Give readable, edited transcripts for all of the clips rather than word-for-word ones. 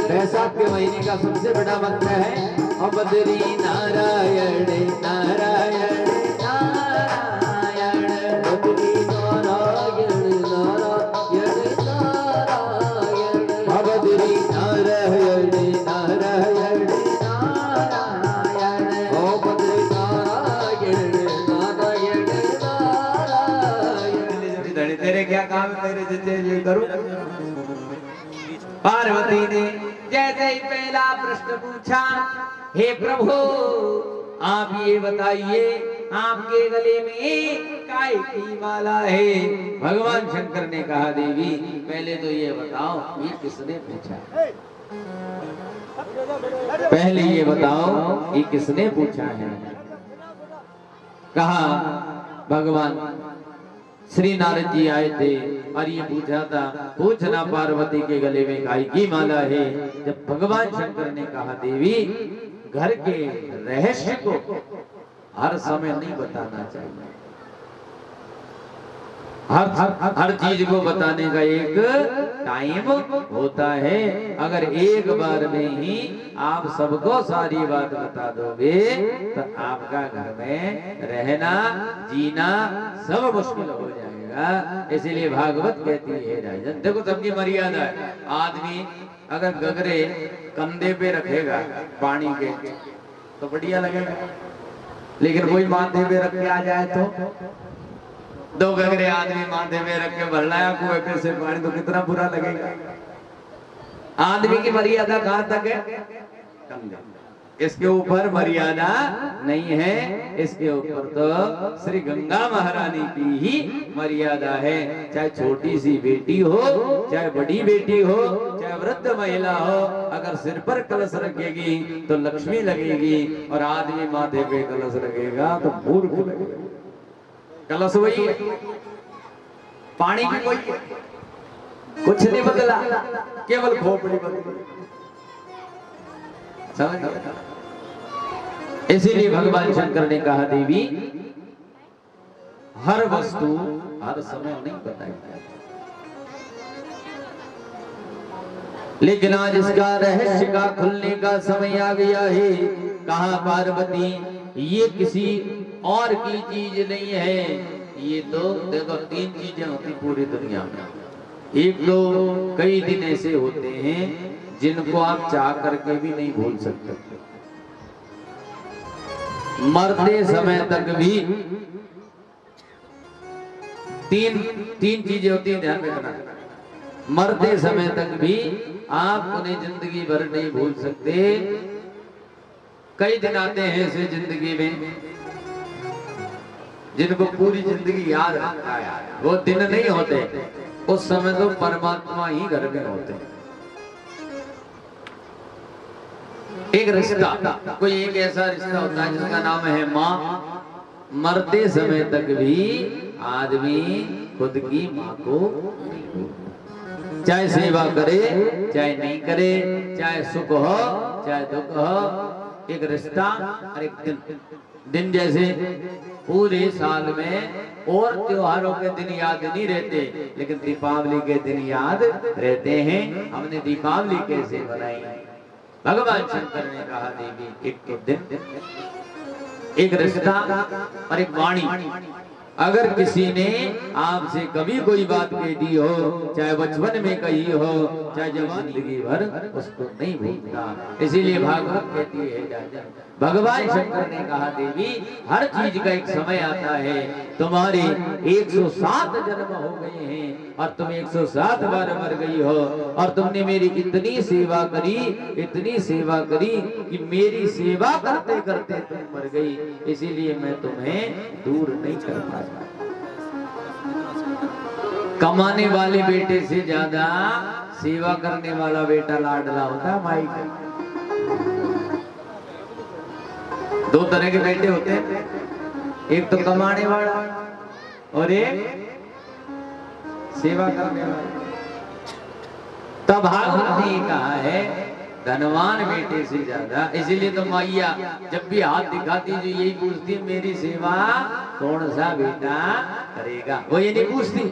बैसाख के महीने का सबसे बड़ा मंत्र है और बद्री नारायण नारायण नारायण बद्री नारायण नारायण नारायण बद्री नारायण नारायण नारायण ओ बद्री नारायण नारायण नारायण। तेरे क्या काम है तेरे जितने ये करूं। पार्वती ने जैसे ही पहला प्रश्न पूछा, हे प्रभु आप ये बताइए आपके गले में काय की माला है। भगवान शंकर ने कहा देवी पहले तो ये बताओ ये किसने पूछा, पहले ये बताओ ये किसने पूछा है। कहा भगवान श्री नारद जी आए थे और ये पूछा था पूछना पार्वती के गले में गाय की माला है। जब भगवान शंकर ने कहा देवी घर के रहस्य को हर समय नहीं बताना चाहिए, हर चीज को बताने का एक टाइम होता है। अगर एक बार में ही आप सबको सारी बात बता दोगे तो आपका घर में रहना जीना सब मुश्किल हो जाएगा। इसीलिए भागवत कहती है राजन देखो सबकी मर्यादा है। आदमी अगर गगरे कंधे पे रखेगा पानी के तो बढ़िया लगेगा, लेकिन कोई माथे पे रख के आ जाए तो दो गगरे आदमी माथे में रख के भर लाया कुएं पे से पानी तो कितना बुरा लगेगा। आदमी की मर्यादा कहां तक है, कंधे, इसके ऊपर मर्यादा नहीं है। इसके ऊपर तो श्री गंगा महारानी की ही मर्यादा है। चाहे छोटी सी बेटी हो चाहे बड़ी बेटी हो चाहे वृद्ध महिला हो, अगर सिर पर कलश रखेगी तो लक्ष्मी लगेगी और आदमी माथे पे कलश रखेगा तो मूर्ख लगेगा। कलश वही है, पानी की कोई कुछ नहीं बदला, केवल खोपड़ी बदली। इसीलिए भगवान शंकर ने कहा देवी हर वस्तु हर समय नहीं बताई जाती, लेकिन आज इसका रहस्य का खुलने का समय आ गया है। कहा पार्वती ये किसी और की चीज नहीं है, ये तो देखो तीन चीजें होती पूरी दुनिया में। एक तो कई दिन ऐसे होते हैं जिनको आप चाह करके भी नहीं भूल सकते, मरते समय तक भी तीन चीजें होती हैं, ध्यान रखना। मरते समय तक भी आप उन्हें जिंदगी भर नहीं भूल सकते। कई दिन आते हैं ऐसे जिंदगी में जिनको पूरी जिंदगी याद रखता है, वो दिन नहीं होते, उस समय तो परमात्मा ही घर में होते हैं। एक रिश्ता, कोई एक ऐसा रिश्ता होता है जिसका नाम है माँ। मरते समय तक भी आदमी खुद की माँ को चाहे सेवा करे चाहे नहीं करे, चाहे सुख हो चाहे दुख हो, एक रिश्ता और एक दिन जैसे पूरे साल में और त्योहारों के दिन याद नहीं रहते, लेकिन दीपावली के दिन याद रहते हैं। हमने दीपावली कैसे बनाई, भगवान शंकर ने कहा देवी एक तो दिन, एक रिश्ता और एक वाणी। अगर किसी ने आपसे कभी कोई बात कह दी हो, चाहे बचपन में कही हो चाहे जवान जिंदगी भर, उसको नहीं भूलता। इसीलिए भागवत कहती है भगवान शंकर ने कहा देवी हर चीज का एक समय आता है। तुम्हारे 107 जन्म हो गए हैं और तुम 107 बार मर गई हो, और तुमने मेरी इतनी सेवा करी इतनी सेवा करी कि मेरी सेवा करते करते तुम मर गई, इसीलिए मैं तुम्हें दूर नहीं कर पाया। कमाने वाले बेटे से ज्यादा सेवा करने वाला बेटा लाडला होता है माई का। दो तरह के बेटे होते हैं, एक तो कमाने वाला और एक सेवा करने वाला। तब भागवत ने कहा है धनवान बेटे से ज्यादा। इसीलिए तो मैया जब भी हाथ दिखाती जो यही पूछती मेरी सेवा कौन सा बेटा करेगा, वो ये नहीं पूछती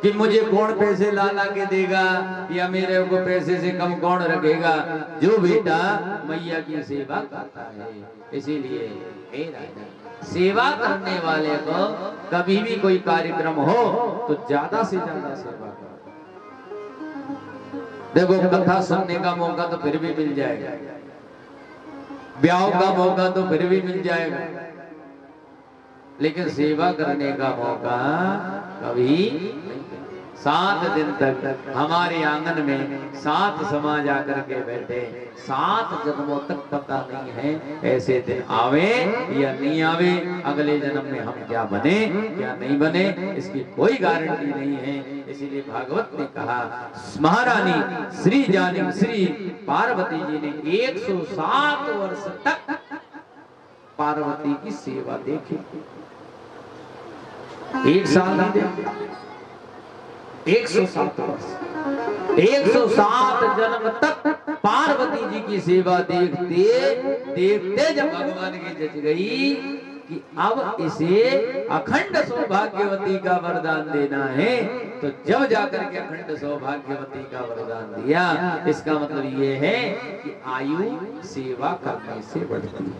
कि मुझे कौन पैसे ला ला के देगा या मेरे को पैसे से कम कौन रखेगा। जो बेटा मैया की सेवा करता है, इसीलिए हे राजा, सेवा करने वाले को कभी भी कोई कार्यक्रम हो तो ज्यादा से ज्यादा सेवा करो। देखो कथा सुनने का मौका तो फिर भी मिल जाएगा, ब्याह का मौका तो फिर भी मिल जाएगा, लेकिन सेवा करने का मौका कभी नहीं। 7 दिन तक हमारे आंगन में 7 समाज आकर के बैठे, 7 जन्मों तक पता नहीं है ऐसे दिन आवे या नहीं आवे, अगले जन्म में हम क्या बने क्या नहीं बने इसकी कोई गारंटी नहीं है। इसीलिए भागवत ने कहा, महारानी श्री जानी श्री पार्वती जी ने 107 वर्ष तक पार्वती की सेवा देखी। एक साल नहीं देखी, 107 वर्ष, 107 जन्म तक पार्वती जी की सेवा देखते देखते जब भगवान की जच गई कि अब इसे अखंड सौभाग्यवती का वरदान देना है, तो जब जाकर के अखंड सौभाग्यवती का वरदान दिया, इसका मतलब ये है कि आयु सेवा करने से बढ़ती है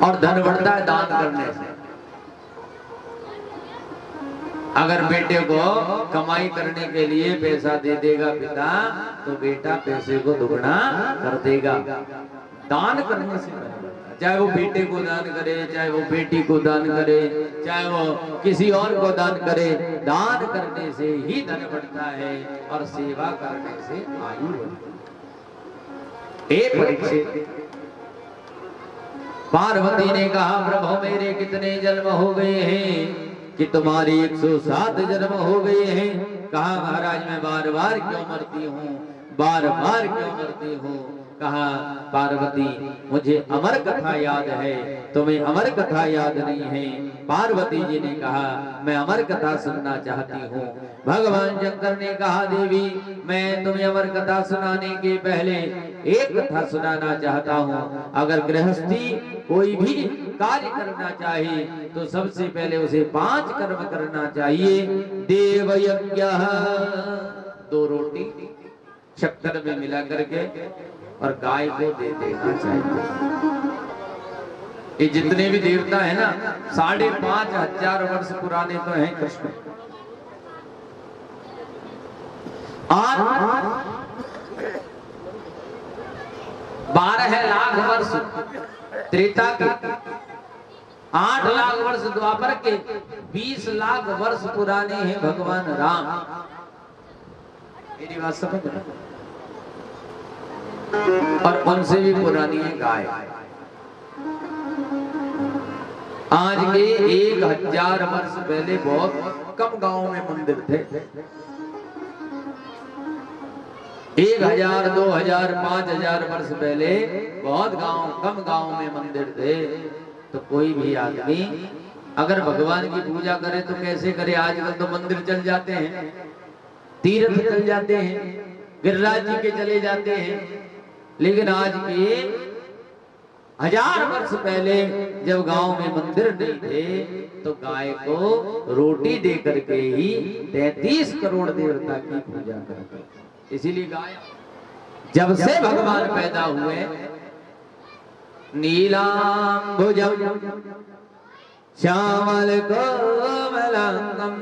और धन बढ़ता है दान करने से। अगर बेटे को कमाई करने के लिए पैसा दे देगा पिता, तो बेटा पैसे को दुगना कर देगा। दान करने से, चाहे वो बेटे को दान करे, चाहे वो बेटी को दान करे, चाहे वो किसी और को दान करे, दान करने से ही धन बढ़ता है और सेवा करने से आयु बढ़ती है। एक परीक्षित पार्वती ने कहा, प्रभु मेरे कितने जन्म हो गए हैं कि तुम्हारी 107 जन्म हो गए हैं। कहा महाराज मैं बार बार क्यों मरती हूँ, बार बार क्यों मरती हूँ। कहा पार्वती मुझे अमर कथा याद है, तुम्हें अमर कथा याद नहीं है। पार्वती जी ने कहा मैं अमर कथा सुनना चाहती हूँ। भगवान शंकर ने कहा देवी मैं तुम्हें अमर कथा सुनाने के पहले एक कथा सुनाना चाहता हूँ। अगर गृहस्थी कोई भी कार्य करना चाहे तो सबसे पहले उसे 5 कर्म करना चाहिए। देवयज्ञ, 2 रोटी शक्कर में मिला करके और गाय को दे देना चाहिए। ये जितने भी देवता है ना 5,500 वर्ष पुराने तो हैं कृष्ण। आज 12 लाख वर्ष त्रेता के, 8 लाख वर्ष द्वापर के, 20 लाख वर्ष पुराने हैं भगवान राम। मेरी बात समझ रहे? और उनसे भी पुरानी है गाय। आज के 1000 वर्ष पहले बहुत कम गांवों में मंदिर थे। 1000, 2000, 5000 वर्ष पहले बहुत कम गांव में मंदिर थे। तो कोई भी आदमी अगर भगवान की पूजा करे तो कैसे करे? आजकल तो मंदिर चल जाते हैं, तीर्थ चल जाते हैं, गिरिराज जी के चले जाते हैं। लेकिन आज के 1000 वर्ष पहले जब गांव में मंदिर नहीं थे तो गाय को रोटी दे करके ही 33 करोड़ देवता की पूजा करते। इसीलिए गाय जब से भगवान पैदा हुए, नीलांबुजम श्यामल कोमलांगम,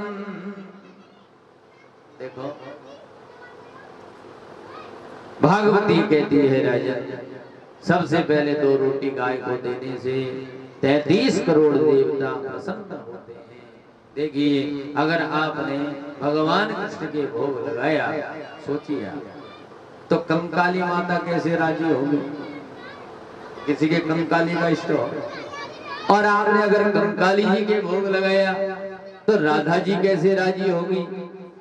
देखो भागवती कहती है राजा सबसे पहले 2 रोटी गाय को देने से 33 करोड़ देवता प्रसन्न होते हैं। देखिए अगर आपने भगवान कृष्ण के भोग लगाया, सोचिए तो कंकाली माता कैसे राजी होगी? किसी के कंकाली का इष्ट हो, और आपने अगर कंकाली जी के भोग लगाया तो राधा जी कैसे राजी होगी?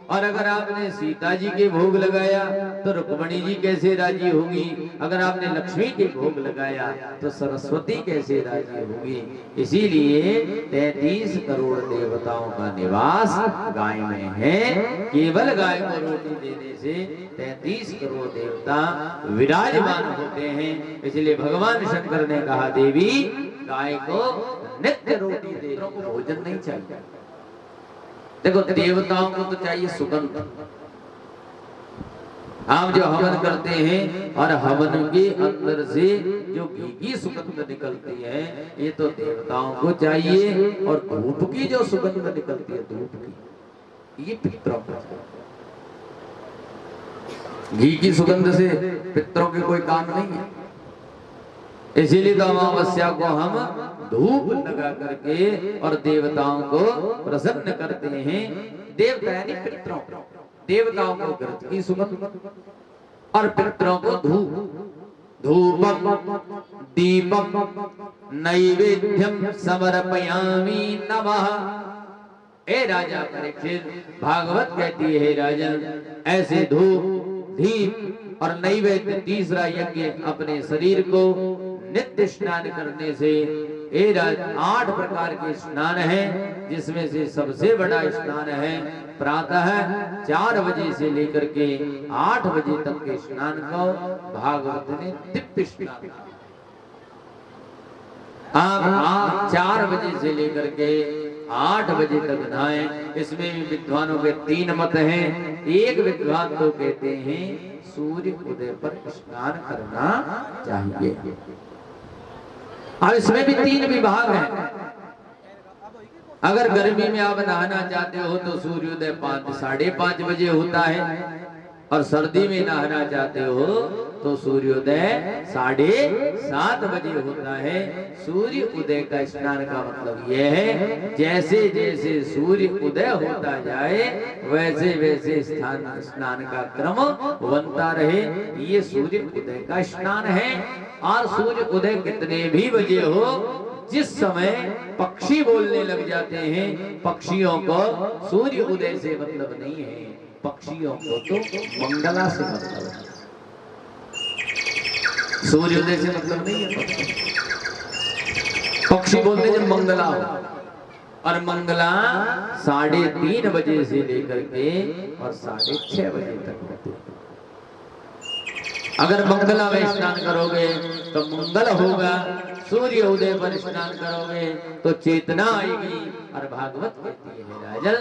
और अगर आपने सीता जी के भोग लगाया तो रुक्मणी जी कैसे राजी होगी? अगर आपने लक्ष्मी के भोग लगाया तो सरस्वती कैसे राजी होगी? इसीलिए 33 करोड़ देवताओं का निवास गाय में है। केवल गाय को रोटी देने से 33 करोड़ देवता विराजमान होते हैं। इसलिए भगवान शंकर ने कहा देवी गाय को नित्य रोटी दे, भोजन नहीं चाहिए। देखो देवताओं को तो चाहिए सुगंध। आप जो हवन करते हैं और हवन के अंदर से जो घी की सुगंध निकलती है ये तो देवताओं को चाहिए, और धूप की जो सुगंध निकलती है धूप की ये पितरों को। घी की सुगंध से पितरों के कोई काम नहीं है, इसीलिए तो अमावस्या को हम धूप लगा करके और देवताओं को प्रसन्न करते हैं। देवता यानी पितरों, देवताओं को घृत की सुगंध और पितरों को धूप। धूपम दीपम नैवेद्यम समर्पयामि नमः। हे राजा परीक्षित, भागवत कहती है राजन, ऐसे धूप दीप और नैवेद्य तीसरा यज्ञ अपने शरीर को नित्य स्नान करने से 8 प्रकार के स्नान हैं, जिसमें से सबसे बड़ा स्नान है प्रातः 4 बजे से लेकर के 8 बजे तक के स्नान को भागवत ने दिव्य स्नान। आप 4 बजे से लेकर के 8 बजे तक नहाएं। इसमें भी विद्वानों के 3 मत हैं। एक विद्वान तो कहते हैं सूर्य उदय पर स्नान करना चाहिए। अब इसमें भी 3 विभाग हैं। अगर गर्मी में आप नहाना चाहते हो तो सूर्योदय 5 साढ़े 5 बजे होता है, और सर्दी में नहाना चाहते हो तो सूर्योदय 7:30 बजे होता है। सूर्य उदय का स्नान का मतलब यह है जैसे जैसे सूर्य उदय होता जाए वैसे वैसे स्नान का क्रम बनता रहे, ये सूर्य उदय का स्नान है। और सूर्य उदय कितने भी बजे हो, जिस समय पक्षी बोलने लग जाते हैं, पक्षियों को सूर्य उदय से मतलब नहीं है, पक्षियों को तो मंगला से मतलब है, सूर्योदय से मतलब नहीं है। पक्षी बोलते जब मंगला हो, और मंगला 3:30 बजे से लेकर के और 6:30 बजे तक होते हैं। अगर मंगला में स्नान करोगे तो मंगल होगा, सूर्य उदय पर स्नान करोगे तो चेतना आएगी। और भागवत कहती है राजन,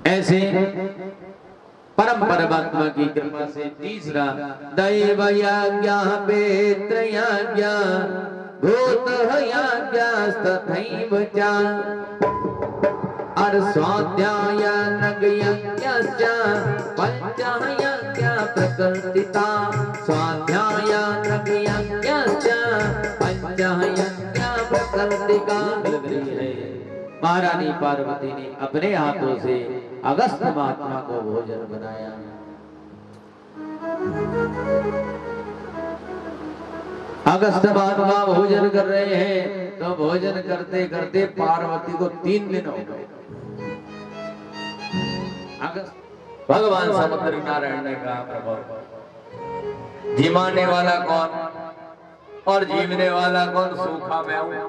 ऐसे परम परमात्मा की कृपा से तीसरा दैव यज्ञ पेत्रयज्ञ भूत यज्ञ च और स्वाध्याय नगयज्ञ पंचयज्ञ प्रकृतिता। स्वाध्याय नगयज्ञ पंचयज्ञ प्रकृतिका। महारानी पार्वती ने अपने हाथों से अगस्त महात्मा को भोजन बनाया। अगस्त महात्मा भोजन कर रहे हैं तो भोजन करते करते पार्वती को 3 दिन हो गए। भगवान समुद्र नारायण ने कहा, प्रभु जिमाने वाला कौन और जीवने वाला कौन? सूखा मैं हूं।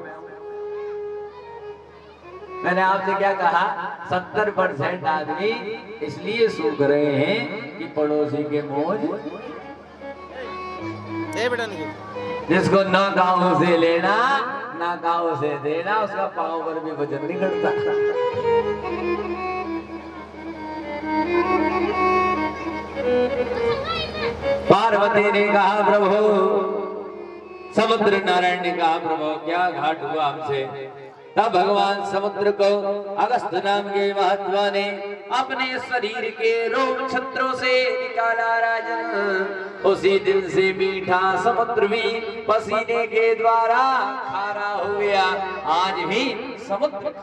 मैंने आपसे क्या कहा, 70% आदमी इसलिए सूख रहे हैं कि पड़ोसी के मौज, जिसको ना गाँव से लेना ना गाँव से देना, उसका पांव पर भी वजन नहीं घटता। पार्वती ने कहा, प्रभु समुद्र नारायण ने कहा, प्रभु क्या घाट हुआ हमसे? तब भगवान समुद्र को अगस्त नाम के महात्मा ने अपने शरीर के रोग छत्रों से निकाला। राजन उसी दिन से मीठा समुद्र भी पसीने के द्वारा खारा हो गया। आज भी समुद्र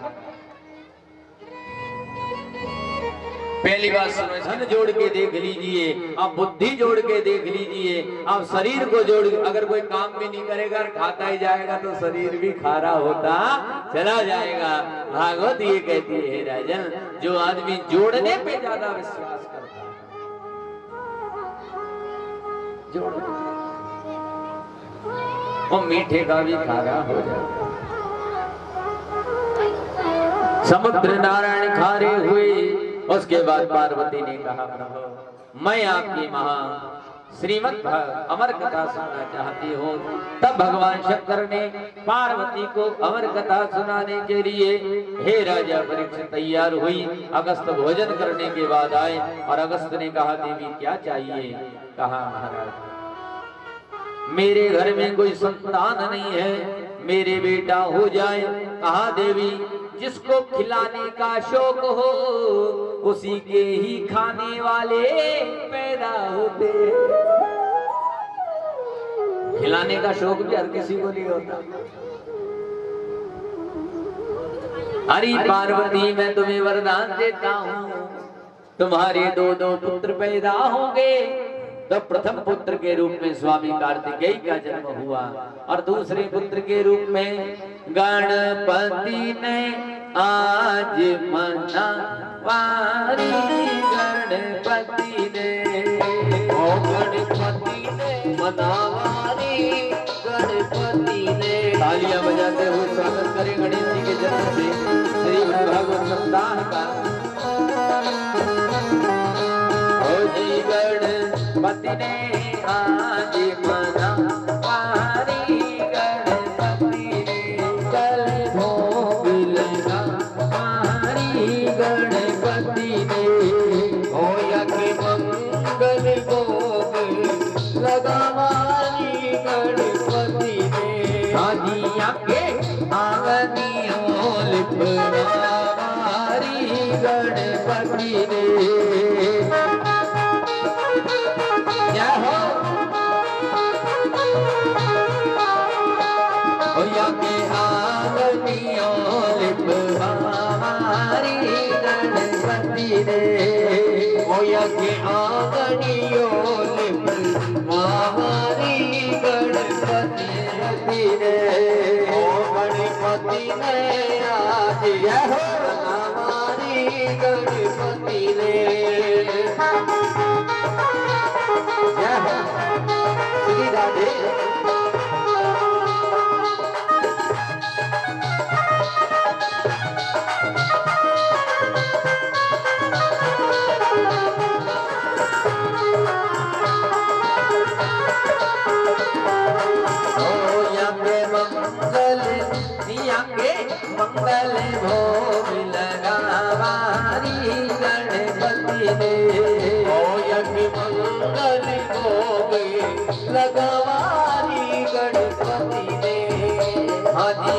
पहली बात सुनो, धन जोड़ के देख लीजिए, आप बुद्धि जोड़ के देख लीजिए, आप शरीर को जोड़, अगर कोई काम भी नहीं करेगा खाता ही जाएगा तो शरीर भी खारा होता चला जाएगा। भागवत ये कहती है राजन, जो आदमी जोड़ने पे ज्यादा विश्वास करता है, जोड़ने वो मीठे का भी खारा हो जाएगा। समुद्र नारायण खारे हुए। उसके बाद पार्वती ने कहा, प्रभु मैं आपकी श्रीमद् अमर कथा सुनना चाहती हो, तब भगवान शंकर ने पार्वती को अमर कथा सुनाने के लिए हे राजा परीक्षित तैयार हुई। अगस्त भोजन करने के बाद आए और अगस्त ने कहा देवी क्या चाहिए? कहा महाराज मेरे घर में कोई संतान नहीं है, मेरे बेटा हो जाए। कहा देवी जिसको खिलाने का शौक हो उसी के ही खाने वाले पैदा होते। खिलाने का शौक भी हर किसी को नहीं होता। हरि पार्वती मैं तुम्हें वरदान देता हूँ, तुम्हारे दो दो पुत्र पैदा होंगे। तो प्रथम पुत्र के रूप में स्वामी कार्तिकेय का जन्म हुआ और दूसरे पुत्र के रूप में गणपति ने आज मना वारी। गणपति ने ओ गणपति ने मनावारी। गणपति ने तालियां बजाते हुए स्वागत करें गणेश जी के जन्म से श्री भागवत सप्ताह का। ओ जी गणपति ने आज मना वारी। गणपति ने कल भोग लगा वारी। गणपति ने होया के मंगल भोग लगा वारी। गणपति ने आदिया के आंगनियों लिपना वारी। गणपति ने के आंगनियों लिपवारी। गणपति ने होया के आंगनियों लिपवारी। गणपति ने ओ गणपति ने आज यह हमारी। गणपति ने श्री राधे मंगल भोग लगा वारी। गणपति ने होयक मंगल भोग लगा वारी। गणपति ने हाजी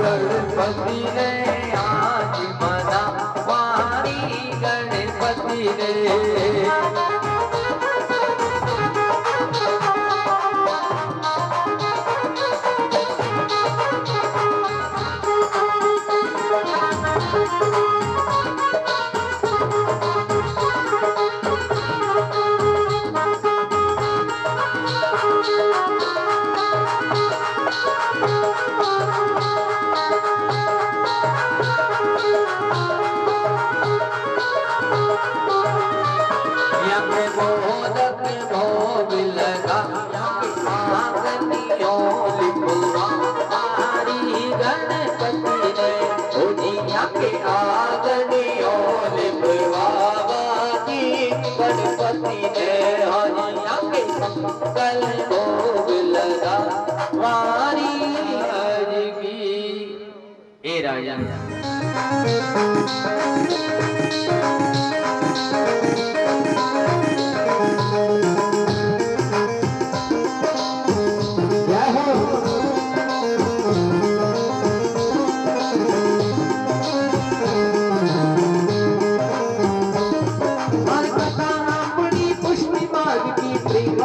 गणपति ने आज मना वारी। गणपति ने कल भोग लगा वारी। ए राजा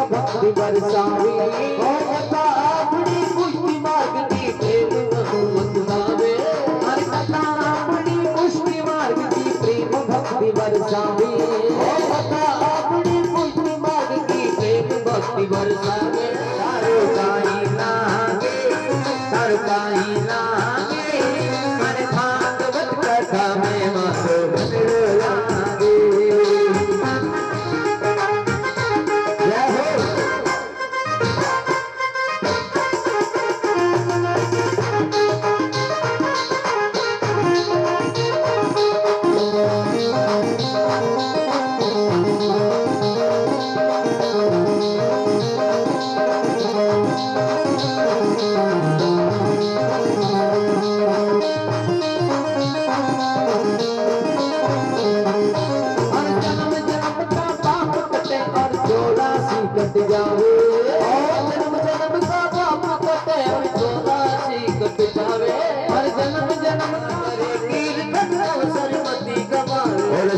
भक्ति बरसावे अपनी पुष्टि मांगती प्रेम बरसावे। हर कथा अपनी पुष्टि मांगती प्रेम भक्ति बरसावे। अपनी पुष्टि मांगती प्रेम भक्ति बरसावे। सरकारी लागे हर भागवत कथा में माधव लागे। और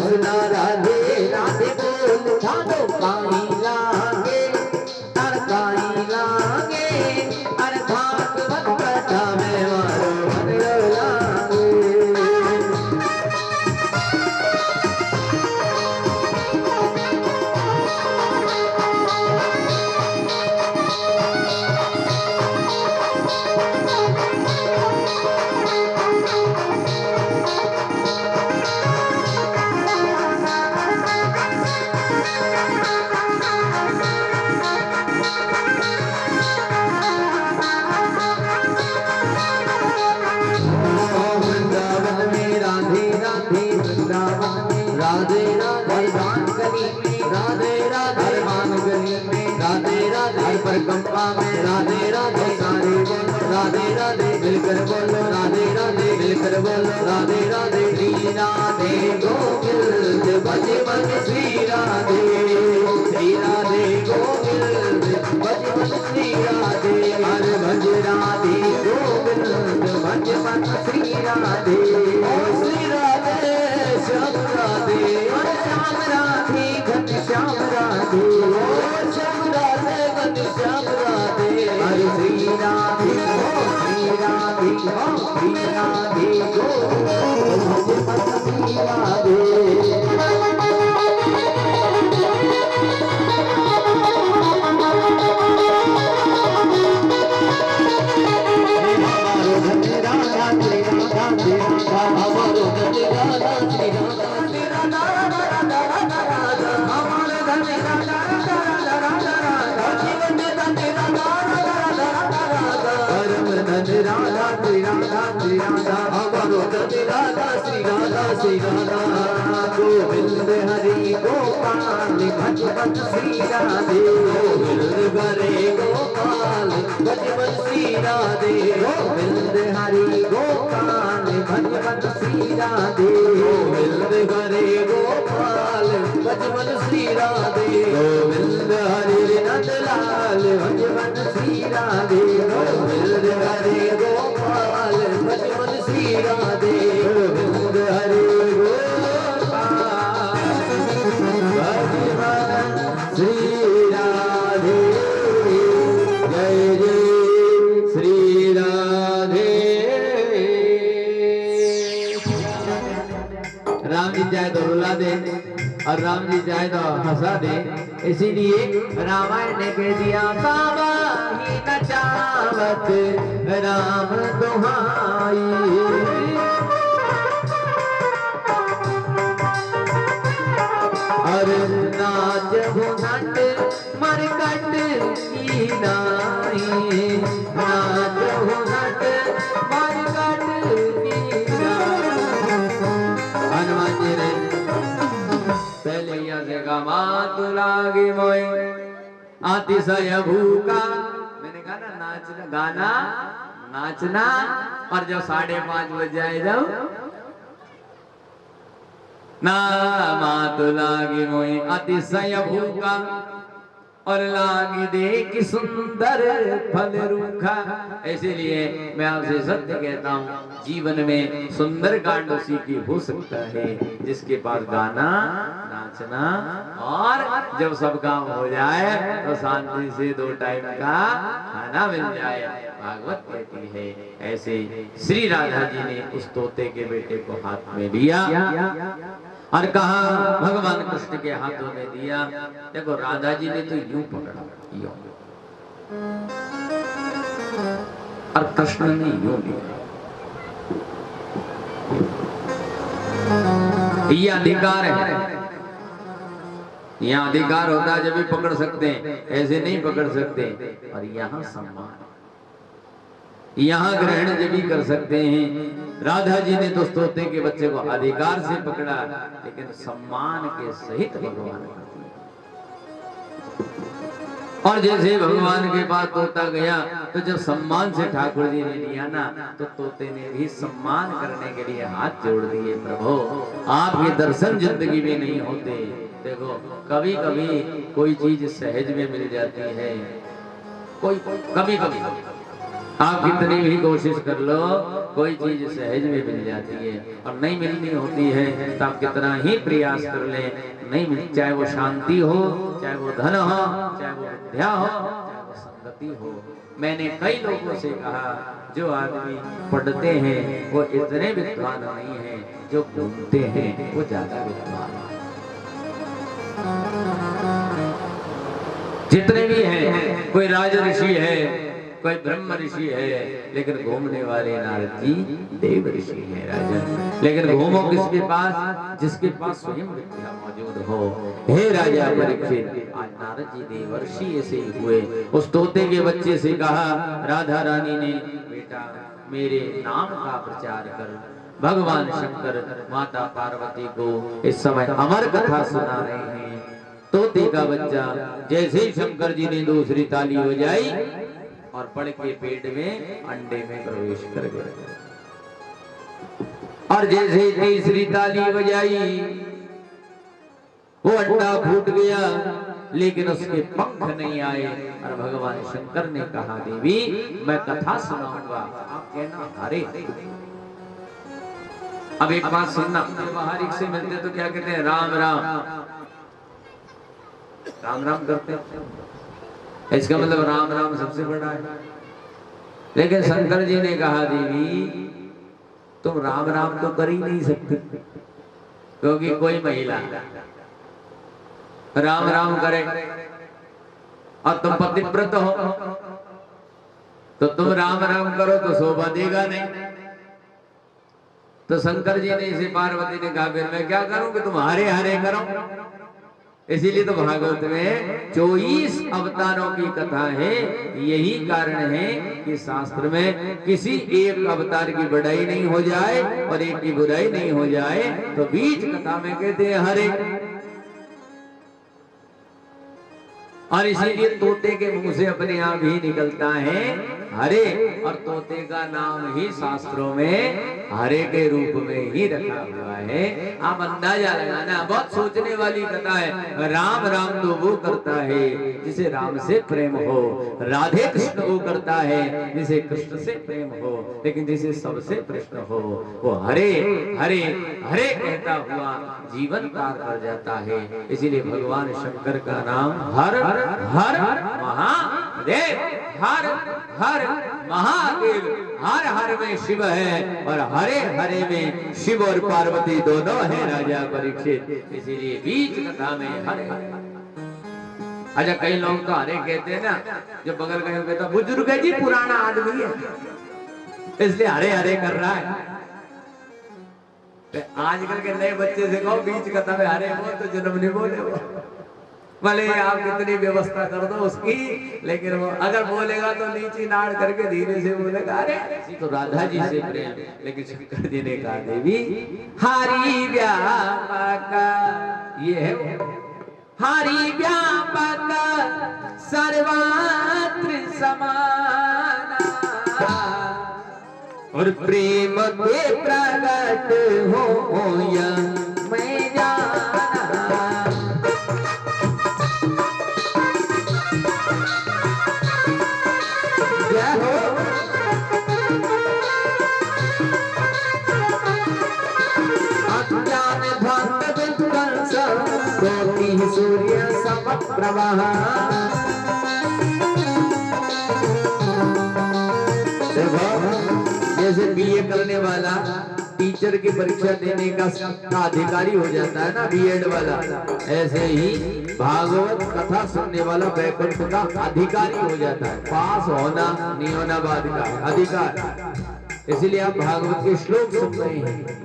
सुना राधे राधे बोल ठाडो काई लागे तार काई लागे अरे भागवत कथा में मारो मन लागे कंपा में राधे राधे सारे बोलो राधे राधे मिलकर बोलो राधे राधे मिलकर बोलो राधे राधे श्री राधे गोविंद भजे मन श्री राधे गोविंद भजे मन श्री राधे हर भज राधे गोविंद भजे मन श्री राधे श्री राधे श्याम राधे श्याम राधे घन श्याम राधे श्याम राधे श्याम राधे हरे श्री राधे श्री राधे श्री राधे गो श्री राधे श्री राधा गोविंद हरि गोपाल भजपत श्री राधे गोविंद हरे गोपाल भजपत श्री राधे गोविंद हरि गोपाल भजपत श्री राधे गोविंद हरे गोपाल भजपत श्री राधे गोविंद हरि नंदलाल भजपत श्री राधे गोविंद हरे गोपाल भजपत श्री राधे गोविंद हरे श्री राधे जय जय श्री राधे। राम जी चाहे तो रुला दे और राम जी चाहे तो हंसा दे, इसीलिए रामायण ने कह दिया बाबा ही नचावत राम दुहाई। और नाच घुनट मरकट की नाई, नाच घुनट मरकट की नाई। हनुमान जी ने पहले यहाँ से कहा मात लागे मोई अतिशय भूखा। मैंने कहा ना नाचना गाना नाचना, और जब 5:30 बज जाए जाओ ना मात लागी मोई अतिशय भूखा और लागी देख सुंदर फल रूखा। इसीलिए मैं आपसे सत्य कहता हूँ, जीवन में सुंदर कांड उसी की हो सकता है जिसके पास गाना नाचना और जब सब काम हो जाए तो शांति से 2 टाइम का खाना मिल जाए। भागवत कहती है ऐसे श्री राधा जी ने उस तोते के बेटे को हाथ में लिया और कहा भगवान कृष्ण के हाथों में दिया। देखो राधा जी ने तो यूं पकड़ा यूं, और कृष्ण ने यूं लिया। ये अधिकार है, यहाँ अधिकार होता है जब भी पकड़ सकते हैं, ऐसे नहीं पकड़ सकते। और यहाँ सम्मान, यहाँ ग्रहण जब भी कर सकते हैं। राधा जी ने तो तोते के बच्चे को अधिकार से पकड़ा, लेकिन सम्मान के सहित भगवान का दिया। और जैसे भगवान के पास तोता गया तो जब सम्मान से ठाकुर जी ने लिया ना, तो तोते ने भी सम्मान करने के लिए हाथ जोड़ दिए। प्रभु आपके दर्शन जिंदगी में नहीं होते। देखो कभी कभी कोई चीज सहज में मिल जाती है, कोई कभी कभी आप कितनी भी कोशिश कर लो, कोई चीज सहज में मिल जाती है, और नहीं मिलनी होती है तो आप कितना ही प्रयास कर ले, नहीं मिल, चाहे वो शांति हो, चाहे वो धन हो, चाहे वो विद्या हो, चाहे वो संगति हो। मैंने कई लोगों से कहा, जो आदमी पढ़ते हैं वो इतने विद्वान नहीं है, जो घूमते हैं वो ज्यादा विद्वान है। जितने भी हैं, कोई राज ऋषि है, कोई ब्रह्म ऋषि है, लेकिन घूमने वाले नारद जी देव ऋषि है राजा। लेकिन घूमो किसके पास? जिसके पास स्वयं विद्या मौजूद हो। हे राजा परीक्षित, आज नारद जी देवर्षि ऐसे ही हुए। उस तोते के बच्चे से कहा राधा रानी ने, बेटा मेरे नाम का प्रचार कर। भगवान शंकर माता पार्वती को इस समय अमर कथा सुना रहे हैं। तोते का बच्चा जैसे ही शंकर जी ने दूसरी ताली बजाई और पड़ के पेट में अंडे में प्रवेश कर गया, और जैसे ही तीसरी ताली बजाई वो अंडा फूट गया, लेकिन उसके पंख नहीं आए। और भगवान शंकर ने कहा देवी मैं कथा सुनाऊंगा, आप कहना हरे। अब एक बात सुनना, बाहर से मिलते तो क्या कहते हैं? राम राम राम राम करते हैं, इसका मतलब राम राम सबसे बड़ा है। लेकिन शंकर जी ने कहा देवी तुम राम राम तो कर ही नहीं सकते, क्योंकि कोई महिला राम राम करे और तुम पतिव्रत हो, तो तुम राम राम करो तो शोभा देगा नहीं। तो शंकर जी ने इसे पार्वती ने कहा फिर मैं क्या करूं कि तुम हरे हरे करो। इसीलिए तो भागवत में 24 अवतारों की कथा है। यही कारण है कि शास्त्र में किसी एक अवतार की बढ़ाई नहीं हो जाए और एक की बुराई नहीं हो जाए, तो बीच कथा में कहते हैं हरे। और इसीलिए तोते के मुंह से अपने आप ही निकलता है हरे, और तोते का नाम ही शास्त्रों में हरे के रूप में ही रखा हुआ है। आप अंदाजा लगाना, बहुत सोचने वाली कथा है। राम राम तो वो करता है जिसे राम से प्रेम हो, राधे कृष्ण वो करता है जिसे कृष्ण से प्रेम हो, लेकिन जिसे सबसे प्रश्न हो वो हरे हरे हरे कहता हुआ जीवन पार कर जाता है। इसीलिए भगवान शंकर का नाम हर हर महादेव, हर हर महादेव। हर हर में शिव है और हरे हरे में शिव और पार्वती दोनों है राजा परीक्षित। इसीलिए बीच कथा में हरे। अच्छा कई लोग तो हरे कहते हैं ना, जो बगल का कहता बुजुर्ग है जी, पुराना आदमी है इसलिए हरे हरे कर रहा है। आजकल के नए बच्चे से कहो बीच कथा में हरे बोल तो जन्म नहीं बोले, भले आप कितनी व्यवस्था कर दो उसकी, लेकिन वो अगर बोलेगा तो नीचे नाड़ करके धीरे से बोलेगा अरे। तो राधा जी से प्रेम, लेकिन शंकर जी ने कहा देवी हरि व्यापक, ये है हरि व्यापक सर्वत्र समान, और प्रेम के प्रगट हो या मैं जाना। सूर्य समप्रभः, जैसे बीए करने वाला टीचर की परीक्षा देने का अधिकारी हो जाता है ना, बीएड वाला, ऐसे ही भागवत कथा सुनने वाला वैकुंठ का अधिकारी हो जाता है। पास होना नहीं होना बाद का अधिकार। इसलिए आप भागवत के श्लोक सुन रहे हैं।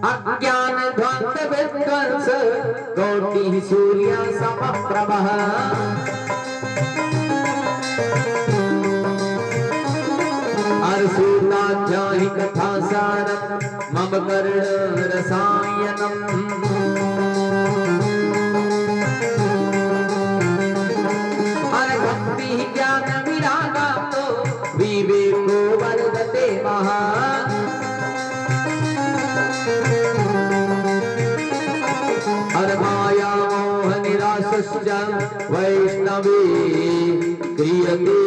अज्ञान ध्वंस विध्वंस कोटि सूर्य समप्रभः, अर्षूताध्यायि कथा सारम् मम कर्ण रसायनम्। अरे भक्ति ज्ञान विरागा तो विवेको वर्धते महान्, माया मोह निराशश्च वैष्णवे क्रियते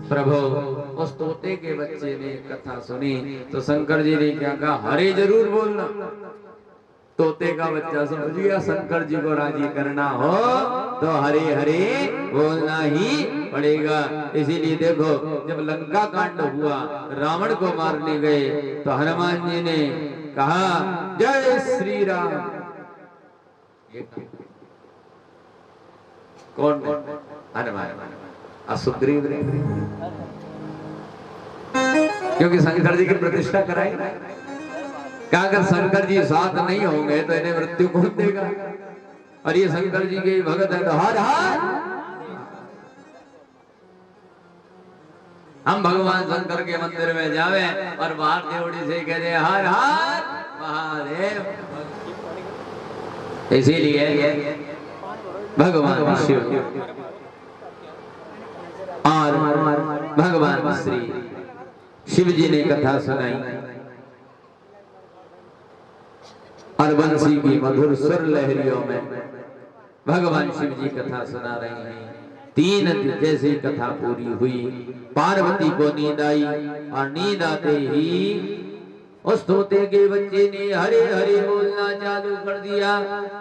प्रभु उस तोते के बच्चे ने कथा सुनी तो शंकर जी ने क्या कहा, हरे जरूर बोलना। तोते का बच्चा समझ गया शंकर जी को राजी करना हो तो हरे हरे बोलना ही पड़ेगा। इसीलिए देखो जब लंका कांड हुआ, रावण को मारने गए तो हनुमान जी ने कहा जय श्री राम। कौन? हनुमान। सुग्रीव ने, क्योंकि शंकर जी की प्रतिष्ठा कराई। क्या अगर शंकर जी साथ नहीं होंगे तो इन्हें मृत्यु कौन देगा? और ये शंकर जी के भगत है तो हर हर हम भगवान शंकर के मंदिर में जावे और बाहर देवड़ी से कह दे हर हर महादेव। इसीलिए भगवान शिव और भगवान श्री शिव जी ने कथा सुनाई और बंसी की मधुर सुर लहरियों में भगवान शिव जी कथा सुना रहे हैं। 3 दिन जैसे कथा पूरी हुई, पार्वती को नींद आई और नींद आते ही उस तोते के बच्चे ने हरे हरे बोलना चालू कर दिया।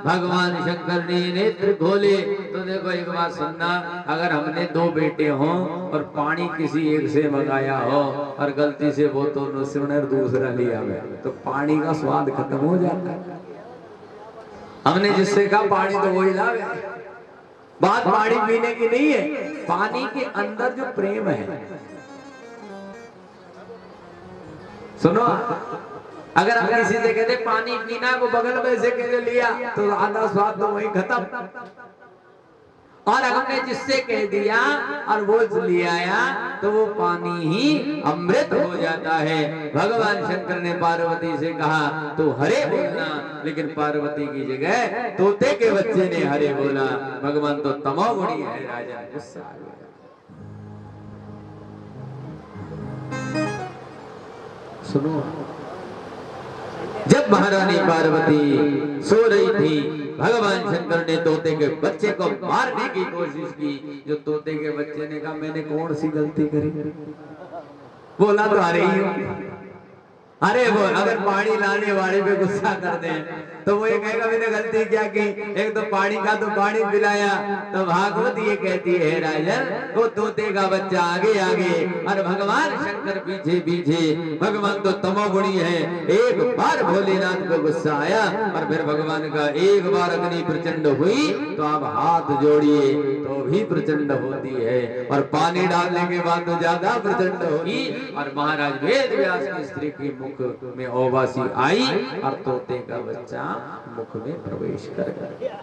भगवान शंकर ने नेत्र खोले तो देखो एक बात सुनना, अगर हमने 2 बेटे हों और पानी किसी एक से मंगाया हो और गलती से वो तो और दूसरा लिया गया तो पानी का स्वाद खत्म हो जाता है। हमने जिससे कहा पानी तो वही लावे। बात पानी पीने की नहीं है, पानी के अंदर जो प्रेम है। सुनो, अगर हम किसी से कहते पानी पीना, वो बगल में से कहते लिया तो आधा स्वाद तो वही खत्म। और हमने जिससे कह दिया और वो ले आया तो वो पानी ही अमृत हो जाता है। भगवान शंकर ने पार्वती से कहा तो हरे बोलना, लेकिन पार्वती की जगह तोते के बच्चे ने हरे बोला। भगवान तो तमोगुणी है राजा, गुस्सा आ गया। सुनो, जब महारानी पार्वती सो रही थी, भगवान शंकर ने तोते के बच्चे को मारने की कोशिश की। जो तोते के बच्चे ने कहा मैंने कौन सी गलती करी? बोला तो अरे ही अरे वो अगर पानी लाने वाले पे गुस्सा कर दे तो वो ये कहेगा मैंने गलती क्या की? एक तो पानी का तो पानी पिलाया। तो भागवत ये कहती है राजन, वो तोते का बच्चा आगे आगे और भगवान शंकर पीछे पीछे। भगवान तो तमोगुणी है। एक बार भोलेनाथ को गुस्सा आया और फिर भगवान का एक बार अग्नि प्रचंड हुई तो आप हाथ जोड़िए तो भी प्रचंड होती है, और पानी डालने के बाद तो ज्यादा प्रचंड होगी। और महाराज वेद व्यास की स्त्री की मुख में ओवासी आई और तोते का बच्चा मुख में प्रवेश कर गया।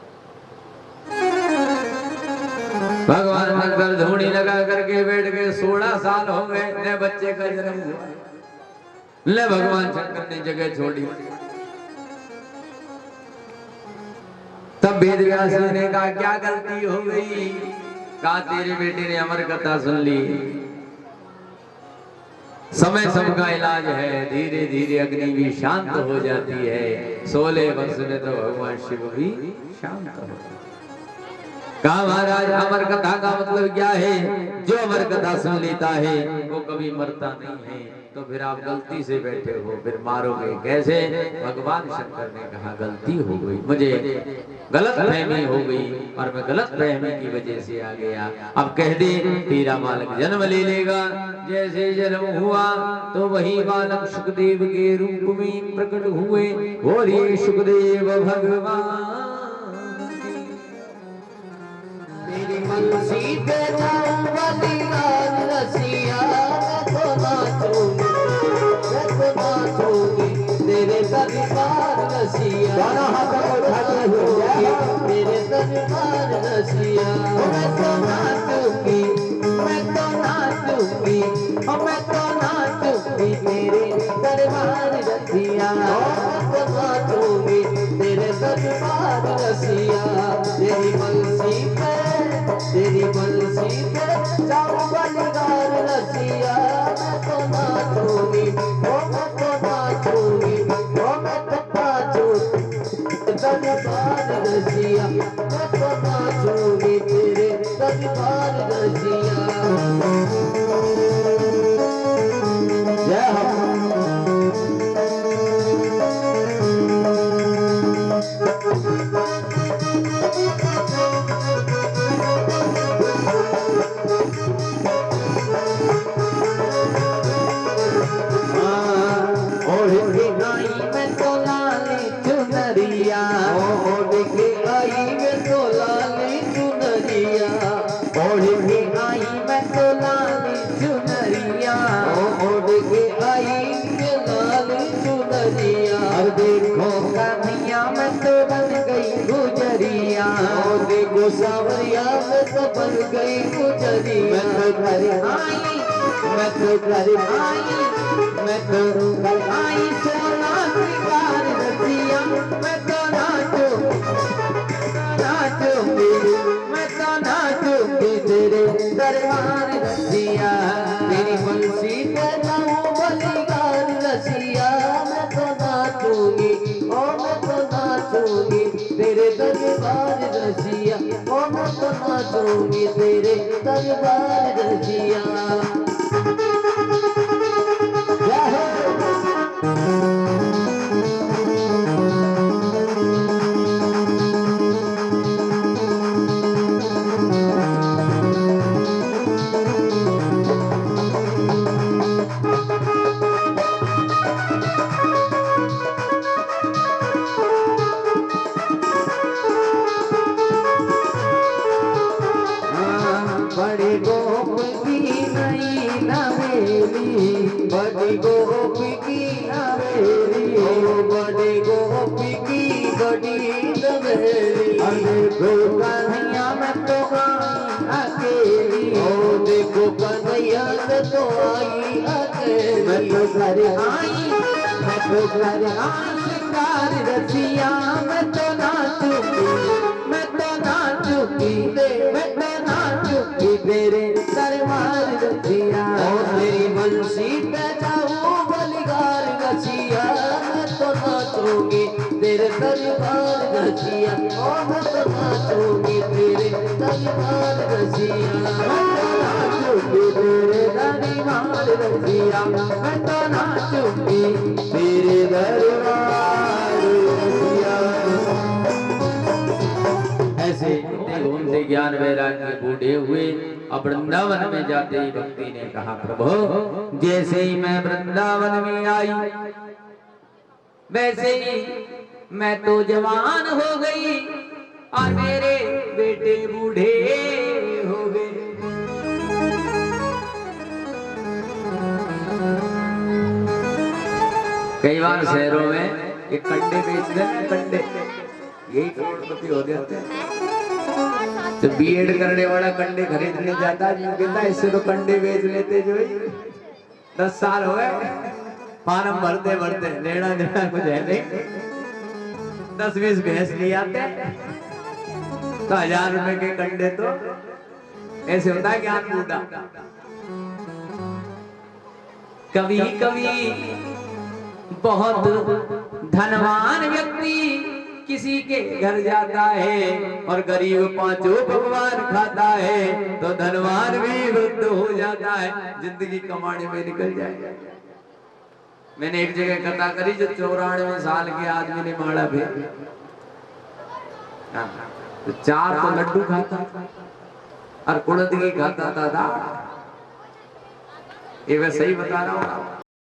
भगवान शंकर धूनी लगा करके बैठ गए। 16 साल हो गए नए बच्चे का जन्म हुआ। ले भगवान शंकर ने जगह छोड़ी। तब वेद व्यास ने कहा क्या गलती हो गई? कहा तेरे बेटे ने अमर कथा सुन ली। समय सबका इलाज है, धीरे धीरे अग्नि भी शांत हो जाती है। 16 वर्ष में तो भगवान शिव भी शांत हो गए। कहा महाराज अमर कथा का मतलब क्या है? जो अमर कथा सुन लेता है वो कभी मरता नहीं है। तो फिर आप गलती से बैठे हो, फिर मारोगे कैसे? भगवान शंकर ने कहा गलती हो गई, मुझे गलत फहमी हो गई और मैं गलत फहमी की वजह से आ गया। अब कह दे तेरा बालक जन्म ले लेगा। जैसे जन्म हुआ तो वही बालक सुखदेव के रूप में प्रकट हुए। बोलिए सुखदेव भगवान। मेरी मनसी पे वाली लाल रसिया तो नाचूंगी, मैं तो नाचूंगी तेरे दरबार रसिया। दोनों हाथों को उठाते हुए मेरे दरबार रसिया। मैं तो नाचूंगी, मैं तो नाचूंगी, मैं तो नाचूंगी तेरे दरबार रसिया। मैं तो नाचूंगी तेरे दरबार रसिया। तेरी बंसी पे, तेरी बंसी पे जाऊं बलिदार रसिया। मैं तो नाचूंगी, ओ मैं तो नाचूंगी, ओ मैं तो नाचूंगी दरबार रसिया। मैं तो नाचूंगी तेरे दरबार रसिया। देखो कन्हैया मैं तो बन गई गुजरिया, देखो सावरिया मैं तो बन गई गुजरिया। मैं तो घर आई, मैं तो घर आई, मैं तो घर आई, सोना श्रृंगार रसिया। मैं तो नाचूंगी, मैं तो नाचूंगी तेरे दरबार रसिया। तेरी बंसी पे जाऊं बलिहार रसिया। मैं तो नाचूंगी, ओ मैं तो नाचूंगी तेरे दरबार रसिया। ओ मैं तो नाचूंगी तेरे दरबार रसिया। जय हो। बड़ी गोप की नई नवेली, बड़ी गोप की नवेली, ओ बड़ी गोप की बड़ी नवेली। अरे देखो कन्हैया मैं तो आई अकेली, ओ देखो कन्हैया मैं तो आई अकेली। मैं तो घर आई, मैं तो घर आई श्रृंगार रसिया। मैं तो नाचूंगी, मैं तो नाचूंगी मैं तो नाचूंगी तेरे दरबार रसिया। और तेरी बंसी पे जाऊं बलिहार रसिया। मैं तो नाचूंगी तेरे दरबार रसिया। और मैं तो नाचूंगी तेरे दरबार रसिया। मैं तो नाचूंगी तेरे दरबार रसिया। मैं तो नाचूंगी तेरे दरबार रसिया। ऐसे घूमते ज्ञान वैराग्य बूढ़े हुए और वृंदावन में जाते ही भक्ति ने कहा, प्रभु जैसे ही मैं वृंदावन में आई वैसे ही मैं तो जवान हो गई और मेरे बेटे बूढ़े हो गए। कई बार शहरों में ये कंडे बेचते हैं, कंडे यही करोड़पति हो जाते हैं। तो बीएड करने वाला कंडे खरीदने जाता है, कहता है इससे तो कंडे बेच लेते जो 10 साल हो गए फार्म भरते भरते, लेना देना कुछ है नहीं, 10-20 भैंस ले आते तो 1000 रुपए के कंडे। तो ऐसे होता है ज्ञान बूढ़ा। कभी कभी बहुत धनवान व्यक्ति किसी के घर जाता है और गरीब 5 पकवान खाता है तो धनवान भी वृद्ध हो जाता है, जिंदगी कमाने में निकल जाए। मैंने एक जगह कथा करी जो 94 साल के आदमी ने माड़ा भेज तो 4 तो लड्डू खाता और कुड़द की खाता था। ये मैं सही बता रहा हूँ।